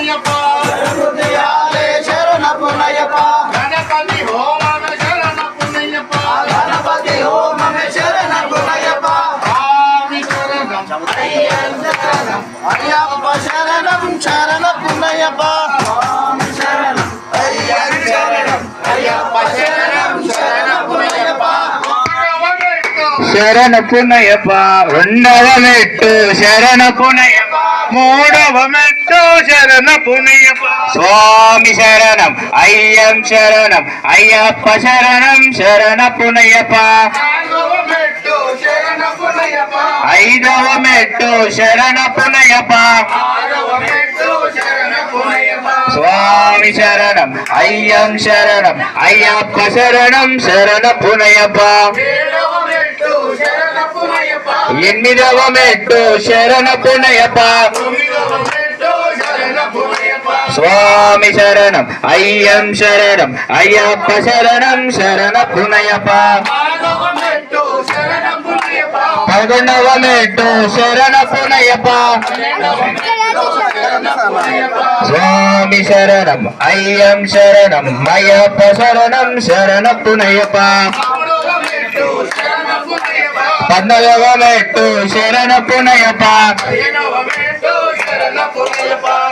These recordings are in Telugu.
పునయ్యప్ప శరణ పునయ్యప్ప గణపతి హోమమే శరణ పునయ్యప్ప గణపతి హోమమే శరణ పునయ్యప్ప స్వామి శరణం అయ్యప్ప శరణం శరణ పునయ్యప్ప స్వామి శరణం అయ్యప్ప శరణం శరణ పునయ్యప్ప శరణ పునయ్యప్ప రెండవ మెట్టు శరణ పునయ్యప్ప మూడవ మెట్టు శరణ పునయ్యప్ప స్వామి శరణం అయ్యం శరణం అయ్యప్ప శరణం శరణ పునయ్యప్ప ఐదవ మెట్టు శరణ పునయ్యప్ప స్వామి శరణం అయ్యం శరణం అయ్యప్ప శరణం శరణ పునయ్యప్ప ఎనిమిదవ మెట్టు శరణ పునయ్యప్ప స్వామి శరణం అయ్యం శరణం అయ్యప్ప శరణం శరణ పునయ్యప్ప పదకొండవ మెట్టు శరణ పునయ్యప్ప స్వామి శరణం అయ్యం శరణం అయ్యప్ప శరణం శరణ పునయ్యప్ప పద్నాలుగవ మెట్టు శరణ పునయ్యప్ప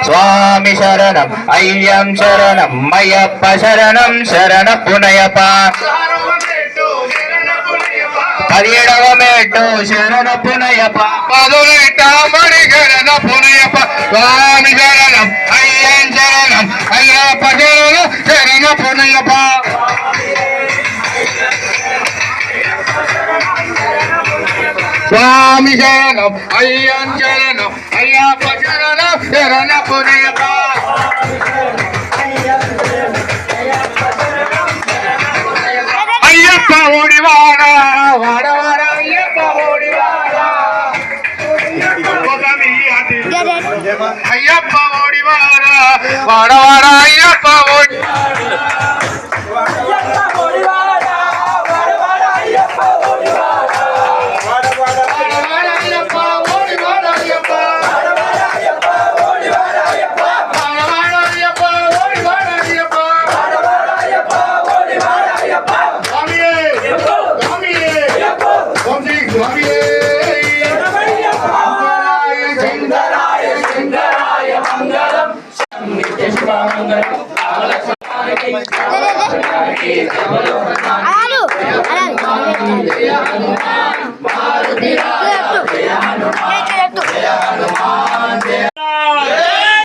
స్వామి శరణం అయ్యం శరణం అయ్యప్ప శరణం శరణ పునయ్యప్ప పదిహేడవ మెట్టు శరణ పునయ్యప్ప పదునెట్ట మణి శరణ పునయ్యప్ప స్వామి శరణం అయ్యం శరణం అయ్యప్ప శరణం శరణ పునయ్యప్ప స్వామి శరణం అయ్యం శరణం అయ్యప్ప శరణం శరణ పునయ్యప్ప అయ్యప్ప ఓడివాడ వాడవాడ అయ్యప్ప ఓడివాడ అయ్యప్ప ఓడివాడ వాడవాడ అయ్యప్ప ఓడి అలాగే